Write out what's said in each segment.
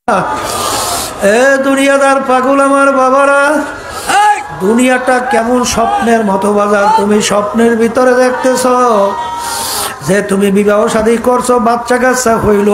এ দুনিয়াদার পাগল আমার বাবারা, দুনিয়াটা কেমন স্বপ্নের মতো বাজার। তুমি স্বপ্নের ভিতরে দেখতেছ যে তুমি বিবাহ শাদী করছো, বাচ্চা কাচ্চা হইল,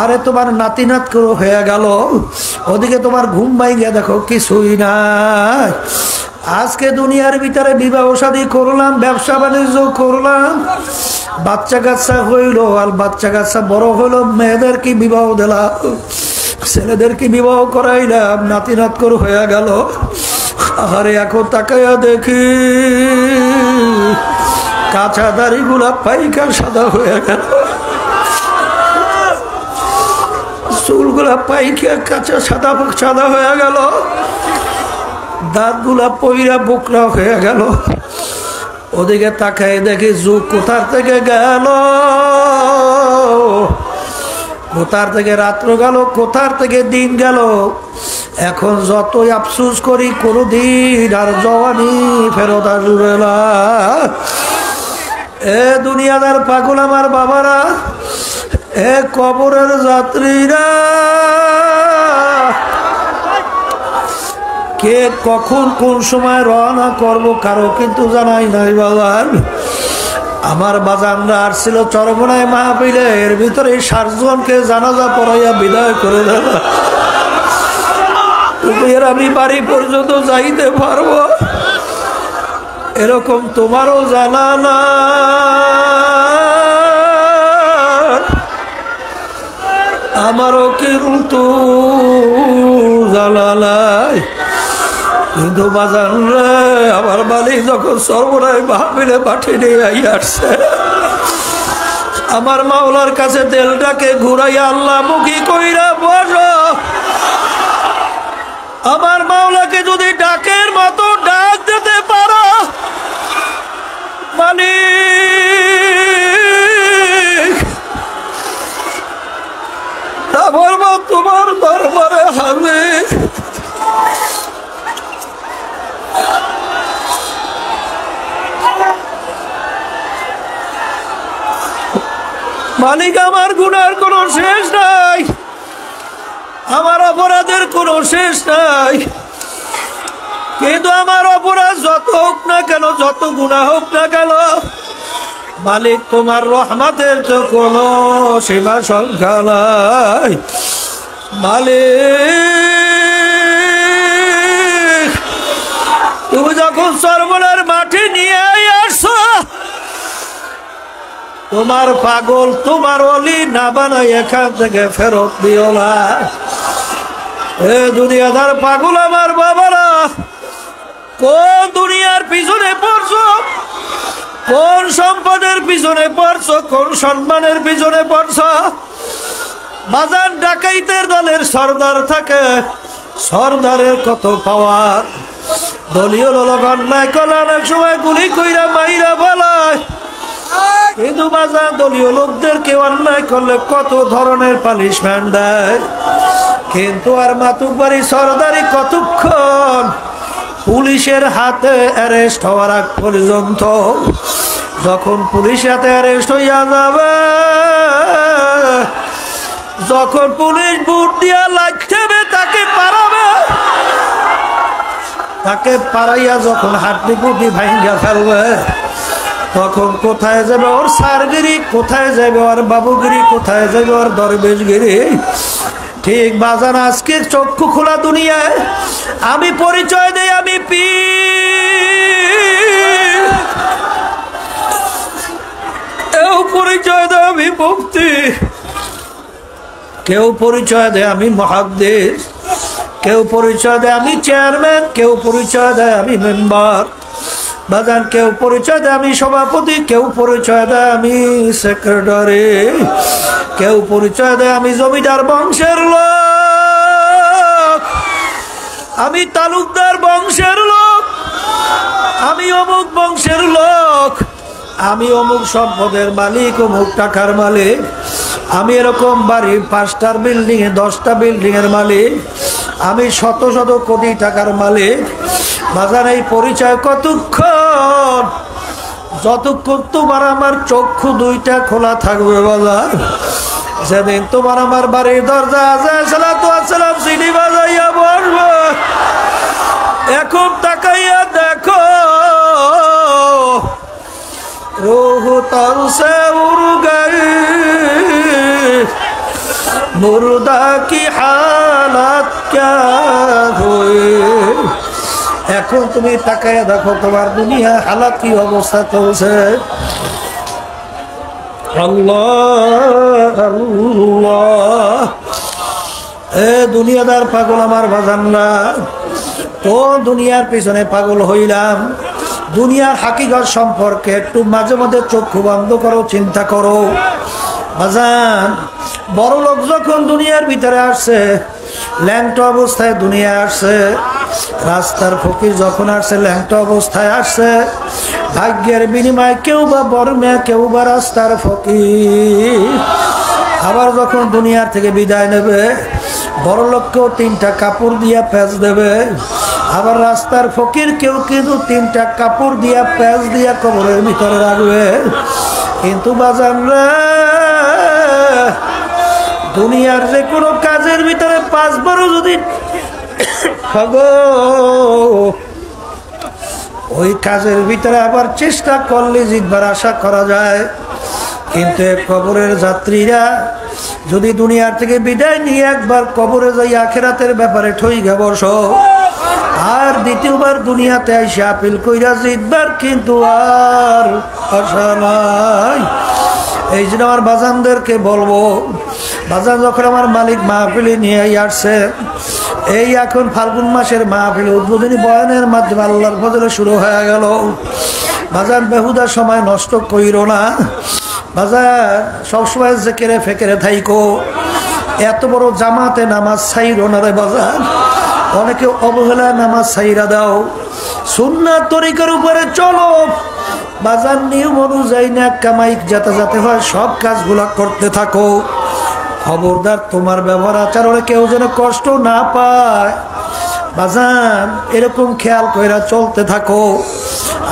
আরে তোমার নাতি নাত করে হয়ে গেল, ওদিকে তোমার ঘুম ভাঙিয়ে দেখো কিছুই নাই। আজকে দুনিয়ার ভিতরে বিবাহ শাদী করলাম, ব্যবসা বাণিজ্য করলাম, বাচ্চা কাচ্চা হইল, আর বাচ্চা কাচ্চা বড় হইল, মেয়েদের কি বিবাহ দিলাম, ছেলেদের কি বিবাহ করাইলাম, নাতি নাত করে হয়ে গেল। আরে এখন তাকাইয়া দেখি কাঁচা দাড়ি গুলা পাইকার সাদা হয়ে গেল, চুলগুলা পাইকা কাঁচা সাদা সাদা হয়ে গেল, দাঁত গুলা পইরা বোকরা হয়ে গেল। ওদিকে তাকাই দেখি যুগ কোথার থেকে গেল, কোথার থেকে রাত্র গেল, কোথার থেকে দিন গেল। এখন যতই আফসোস করি কোনদিন আর জওয়ানি ফেরত আসবে না। এ দুনিয়াদার পাগল আমার বাবারা, এ কবরের যাত্রীরা, কে কখন কোন সময় রওনা করব কারো কিন্তু জানাই নাই বাবার। আমার বাজানরা আসছিল চরমনায় মাহফিলে, এর ভিতরে 60 জনকে জানাজা পড়াইয়া বিদায় করে দিল। তুমি এর আমি বাড়ি পর্যন্ত যাইতে পারবো এরকম তোমারও জানা না। আমারও কিন্তু জানা নাই, কিন্তু বাজান রে, আমার মালিক যখন সর্বনায় মাহফিলে পাঠিয়ে নিয়ে আসছে, আমার মাওলার কাছে তেলটাকে ঘুরাইয়া আল্লাহ মুখী কইরা বসো। আমার মাওলাকে যদি ডাকের মতো ডাক দিতে পারো, মালিক তোমার দরবারে হাজির। মালিক আমার গুনার কোনো শেষ নাই, আমার অপরাধের কোনো শেষ নাই, কিন্তু আমার অপরাধ যত হোক না কেন, যত গুনাহ হোক না কেন, মালিক তোমার রহমতের তো কোনো সীমা সংখ্যা নাই। মালিক তুমি যখন সর্বনার মাঠে নিয়ে আসছো, তোমার পাগল তোমার অলি না বানাই এখান থেকে ফেরত দিও না। এ দুনিয়াদার পাগল আমার বাবারা, কোন দুনিয়ার পিছনে পড়ছো, কোন সম্পদের পিছনে পড়ছো, কোন সম্মানের পিছনে পড়ছো। বাজার ডাকাইতের দলের সর্দার থাকে, সর্দারের কত পাওয়ার, দলীয় লোক অন্যায় করলে অনেক সময় গুলি কইরা মাইরা বলায়, কিন্তু বাজার দলীয় লোকদেরকে অন্যায় করলে কত ধরনের পানিশমেন্ট দেয়। কিন্তু আর মাতুব্বারি সরদারি কতক্ষণ, পুলিশের হাতে অ্যারেস্ট হওয়ার আগ পর্যন্ত। যখন পুলিশ হাতে অ্যারেস্ট হইয়া যাবে, যখন পুলিশ বুট দিয়া লাগবে তাকে পারাবে, তাকে পারাইয়া যখন হাড্ডি গুড্ডি ভাঙ্গা ফেলবে, তখন কোথায় যাবে ওর সারগিরি, কোথায় যাবে ওর বাবুগিরি, কোথায় যাবে ওর দরবেশগিরি। ঠিক বাজান আজকে চক্ষু খোলা দুনিয়ায় আমি পরিচয় দেই আমি পীর, কেউ পরিচয় দেয় আমি মুফতি, কেউ পরিচয় দেয় আমি মুহাদ্দিস, কেউ পরিচয় দেয় আমি চেয়ারম্যান, কেউ পরিচয় দেয় আমি মেম্বার। বাজান কেউ পরিচয় দেয় আমি সভাপতি, কেউ পরিচয় দেয় আমি সেক্রেটারি, কেউ পরিচয় দেয় আমি জমিদার বংশের লোক, আমি তালুকদার বংশের লোক, আমি অমুক বংশের লোক, আমি অমুক সম্পদের মালিক, অমুক টাকার মালিক, আমি এরকম বাড়ি 5টার বিল্ডিং এ 10টা বিল্ডিং এর মালিক, আমি শত শত কোটি টাকার মালিক। বাজার এই পরিচয় কতক্ষণ, যতক্ষণ তোমার আমার চক্ষু দুইটা খোলা থাকবে বাজার, যেদিন তোমার আমার বাড়ির দরজা আছে সালাতু আসসালাম সিটি বাজাইয়া বসবো, এখন তাকাইয়া দেখো रूह तन से उड़ गई, मुर्दा की हालत क्या हुई। এখন তুমি তাকায় দেখো তোমার দুনিয়া হালাত কি অবস্থা চলছে। আল্লাহ আল্লাহ, এ দুনিয়াদার পাগল আমার বাজানরা, কোন দুনিয়ার পিছনে পাগল হইলাম? দুনিয়ার হাকিকত সম্পর্কে একটু মাঝে মাঝে চক্ষু বন্ধ করো, চিন্তা করো। বাজান, বড় লোক যখন দুনিয়ার ভিতরে আসছে, ল্যাংটা অবস্থায় দুনিয়া আসছে। রাস্তার ফকির যখন আসছে, ল্যাংটা অবস্থায় আসছে। ভাগ্যের বিনিময়ে কেউ বা বড় মেয়ে, কেউ বা রাস্তার ফকির। আবার যখন দুনিয়ার থেকে বিদায় নেবে, বড় লোককেও 3টা কাপড় দিয়া প্যাঁচ দেবে। আবার রাস্তার ফকির কেউ কিন্তু 3টা কাপড় দিয়া প্যাঁচ দিয়া কবরের ভিতরে রাখবে। কিন্তু বাজানরা, দুনিয়ার যে কোনো কাজের ভিতরে 5 বারও যদি ওই কাজের ভিতরে আবার চেষ্টা করলে জিতবার আশা করা যায়। কিন্তু কবরের যাত্রীরা যদি দুনিয়ার থেকে বিদায় নিয়ে একবার কবরে যাই আখেরাতের ব্যাপারে ঠইগা বসো, আর দ্বিতীয়বার দুনিয়াতে এসে আপিল কইরা জিতবার কিন্তু আর আশা নাই। এই জন্য আমার বাজানদেরকে বলবো, বাজান যখন আমার মালিক মাহফিলে নিয়ে আসছে, এই এখন ফাল্গুন মাসের মাহফিল উদ্বোধনী বয়ানের মাধ্যমে আল্লাহর ফজলে শুরু হয়ে গেল। বাজান, বেহুদা সময় নষ্ট কইরো না। বাজার, সবসময় জেকেরে ফেকেরে থাইকো। এত বড় জামাতে নামাজ ছাইরো না রে বাজার। অনেকে অবহেলায় নামাজ ছাইরা দাও। সুন্নাত তরিকার উপরে চলো বাজার, নিয়ম অনুযায়ী না কামাই যাতে যাতে হয় সব কাজগুলা করতে থাকো। খবরদার, তোমার ব্যবহার আচরণে কেউ যেন কষ্ট না পায়। বাজান, এরকম খেয়াল কইরা চলতে থাকো।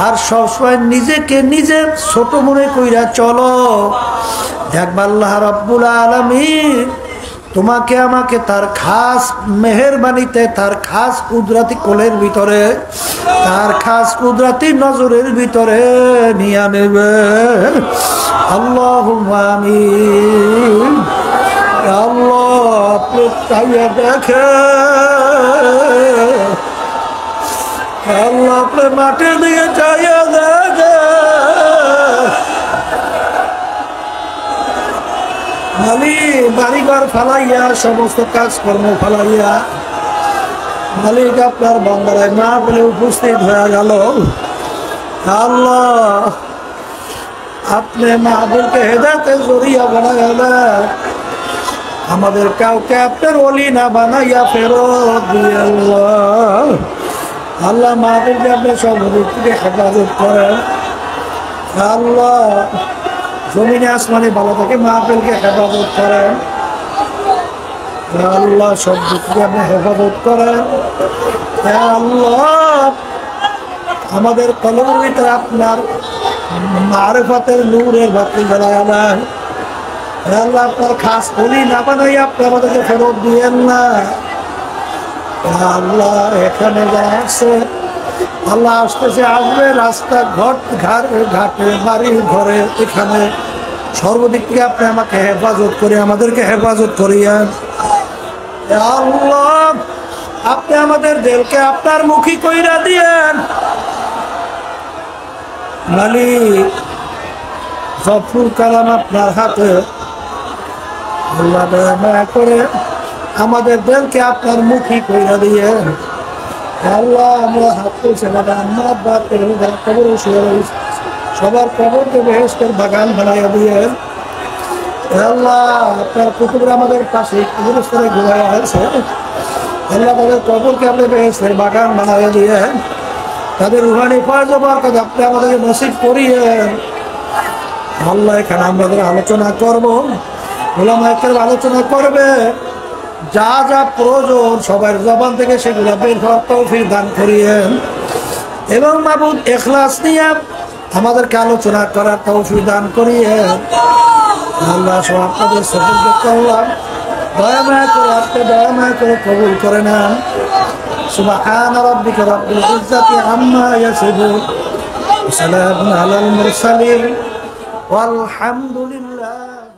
আর সবসময় নিজেকে নিজে ছোট মনে কইরা চলো। দেখবা আল্লাহ রাব্বুল আলামিন তোমাকে আমাকে তার খাস মেহেরবানিতে, তার খাস কুদরতি কোলের ভিতরে, তার খাস কুদরতি নজরের ভিতরে নিয়ে নেবে। আল্লাহুম্মা আমিন। আল্লাহ, আপনি চাইয়া দেখে, আল্লাহ আপনি মাটির দিকে চাইয়া দেখে। মালিক বাড়িঘর ফালাইয়া, সমস্ত কাজকর্ম ফালাইয়া মালিক আপনার বান্দারায় না বলে উপস্থিত হয়ে গেল। আল্লাহ, আপনি মাহবুবকে হেদায়েতের জরিয়া বানাইলেন, আমাদের কাউকে আপনার ওলি না বানাইয়া ফেরত দিয়ে আল্লাহ। আল্লাহ, মাহবুবকে আপনি সব দিক থেকে হেফাজত করেন। আল্লাহ, জমিনে আসমানে ভালো থাকে মাহফিলকে হেফাজত করেন। আল্লাহ, সব দিক থেকে আপনি হেফাজত করেন। আল্লাহ, আমাদের কলমের ভিতরে আপনার মারিফতের নূরের বাতি জ্বালায় দেন। আল্লাহ, আপনার খাস ওলি না বানাই আপনি আমাদেরকে ফেরত দিয়েন না। আল্লাহ, এখানে যারা আসছে, আল্লাহ আসতেছে, আসবে রাস্তা ঘাটে বাড়ি ঘরে, এখানে সর্বদিক থেকে আপনি আমাকে হেফাজত করে, আমাদেরকে হেফাজত করিয়েন। আল্লাহ, আপনি আমাদের দিলকে আপনার মুখী কইরা দিয়েন। মালিক, সফুল কালাম আপনার হাতে। আল্লাহ, দয়া করে আমাদের দিলকে আপনার মুখী কইরা দিয়েন। আল্লাহ, আমরা হাত তুলছি, আম্মা আব্বা কবরে শুয়ে রয়েছে, সবার কবরকে বেহেশতের বাগান বানাইয়া দিয়েন। আল্লাহ, আপনার কুতুব আমাদের পাশে কবরস্থানে ঘুরাইয়া আছে। আল্লাহ, তাদের কবরকে আপনি বেহেশতের বাগান বানাইয়া দিয়েন। তাদের রুহানি ফয়জ বরকত আপনি আমাদেরকে নসিব করিয়েন। আল্লাহ, এখানে আমাদের আলোচনা করব, উলামায়ে কেরাম আলোচনা করবে, যা যা প্রয়োজন সবার জবান থেকে সেগুলো বের হওয়ার তৌফিক দান করিয়েন। এবং মাবুদ, ইখলাস নিয়ে আমাদেরকে আলোচনা করার তৌফিক দান করিয়েন। আল্লাহ সব আপনাদের সফলকে করলাম, দয়া মায়া করে আপনি দয়া মায়া করে কবুল করে নেন। সুবহান রাব্বিকা রাব্বিল ইজ্জাতি আম্মা ইয়াসিফুন, সালামুন আলাল মুরসালিন, ওয়ালহামদুলিল্লাহ।